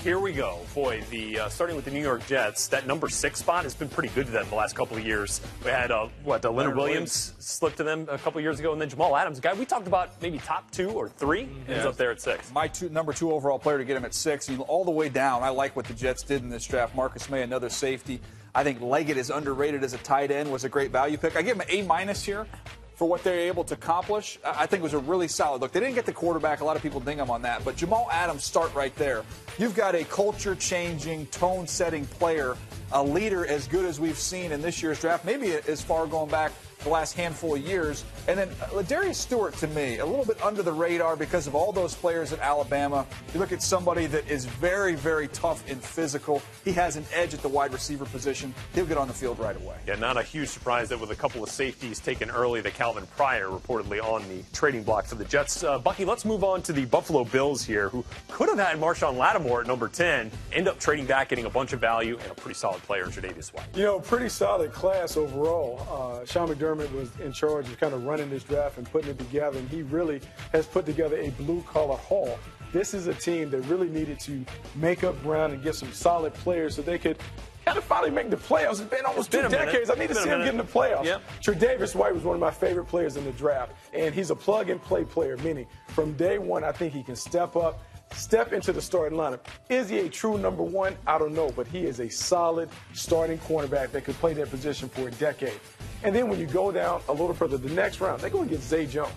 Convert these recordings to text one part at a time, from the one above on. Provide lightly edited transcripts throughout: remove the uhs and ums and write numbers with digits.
Here we go. Boy, starting with the New York Jets, that number 6 spot has been pretty good to them the last couple of years. We had, Leonard Williams slipped to them a couple of years ago, and then Jamal Adams, a guy we talked about maybe top 2 or 3, ends up there at 6. My number 2 overall player to get him at 6, all the way down. I like what the Jets did in this draft. Marcus May, another safety. I think Leggett is underrated as a tight end, was a great value pick. I give him an A- here for what they're able to accomplish. I think it was a really solid look. They didn't get the quarterback. A lot of people ding them on that. But Jamal Adams, start right there. You've got a culture-changing, tone-setting player, a leader as good as we've seen in this year's draft, maybe as far going back the last handful of years. And then Darius Stewart, to me, a little bit under the radar because of all those players at Alabama. You look at somebody that is very, very tough and physical. He has an edge at the wide receiver position. He'll get on the field right away. Yeah, not a huge surprise that with a couple of safeties taken early, that Calvin Pryor reportedly on the trading block for the Jets. Bucky, let's move on to the Buffalo Bills here, who could have had Marshawn Lattimore at number 10, end up trading back, getting a bunch of value, and a pretty solid player in Tre'davious White. You know, pretty solid class overall. Sean McDermott was in charge of kind of running this draft and putting it together, and he really has put together a blue-collar haul. This is a team that really needed to make up ground and get some solid players so they could kind of finally make the playoffs. It's been almost 2 decades. I need to see him get in the playoffs. Yep. Tre'davious White was one of my favorite players in the draft, and he's a plug-and-play player, meaning from day one I think he can step into the starting lineup. Is he a true number 1? I don't know, but he is a solid starting cornerback that could play that position for a decade. And then when you go down a little further, the next round, they're going to get Zay Jones.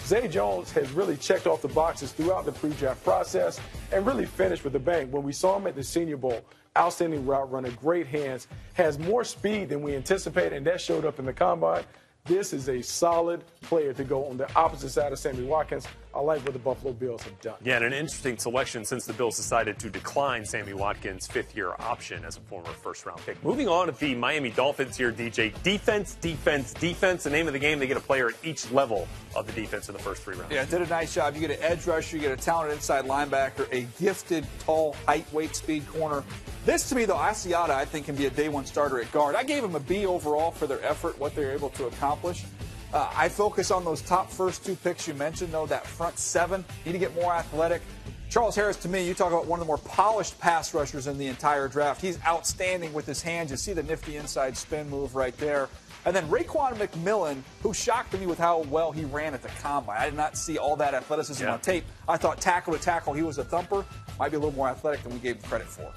Zay Jones has really checked off the boxes throughout the pre-draft process and really finished with a bang. When we saw him at the Senior Bowl, outstanding route runner, great hands, has more speed than we anticipated, and that showed up in the combine. This is a solid player to go on the opposite side of Sammy Watkins. I like what the Buffalo Bills have done. Yeah, and an interesting selection since the Bills decided to decline Sammy Watkins' 5th-year option as a former first-round pick. Moving on to the Miami Dolphins here, DJ. Defense, defense, defense. The name of the game, they get a player at each level of the defense in the first 3 rounds. Yeah, did a nice job. You get an edge rusher, you get a talented inside linebacker, a gifted, tall, height, weight, speed corner. This, to me, though, Asiata, I think, can be a day 1 starter at guard. I gave him a B overall for their effort, what they were able to accomplish. I focus on those top first 2 picks you mentioned, though, that front 7. Need to get more athletic. Charles Harris, to me, you talk about one of the more polished pass rushers in the entire draft. He's outstanding with his hands. You see the nifty inside spin move right there. And then Raekwon McMillan, who shocked me with how well he ran at the combine. I did not see all that athleticism on tape. I thought tackle to tackle, he was a thumper. Might be a little more athletic than we gave him credit for.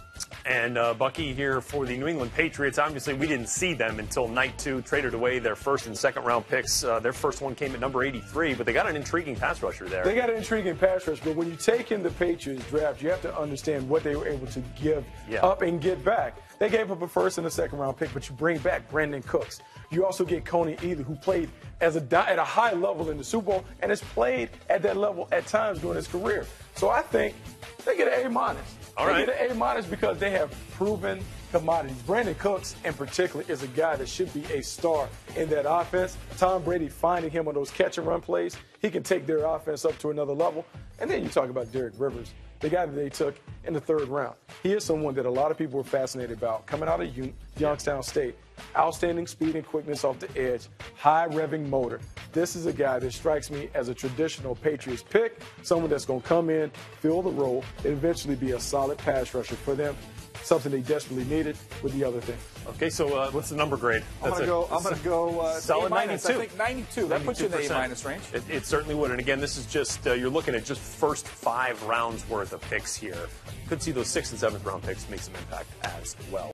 And Bucky here for the New England Patriots. Obviously, we didn't see them until night 2, traded away their 1st and 2nd round picks. Their first one came at number 83, but they got an intriguing pass rusher there. They got an intriguing pass rush, but when you take in the Patriots draft, you have to understand what they were able to give up and get back. They gave up a 1st and a 2nd round pick, but you bring back Brandon Cooks. You also get Coney Ealy, who played at a high level in the Super Bowl and has played at that level at times during his career. So I think they get an A-. They get an A- because they have proven commodities. Brandon Cooks, in particular, is a guy that should be a star in that offense. Tom Brady finding him on those catch-and-run plays, he can take their offense up to another level. And then you talk about Derek Rivers, the guy that they took in the 3rd round. He is someone that a lot of people were fascinated about, coming out of Youngstown State. Outstanding speed and quickness off the edge, high revving motor. This is a guy that strikes me as a traditional Patriots pick, someone that's going to come in, fill the role, and eventually be a solid pass rusher for them, something they desperately needed with the other thing. Okay, so what's the number grade? I'm going to go solid 92. I think 92. That puts you in the A- range. It certainly would. And again, this is just you're looking at just first 5 rounds worth of picks here. Could see those 6th and 7th round picks make some impact as well.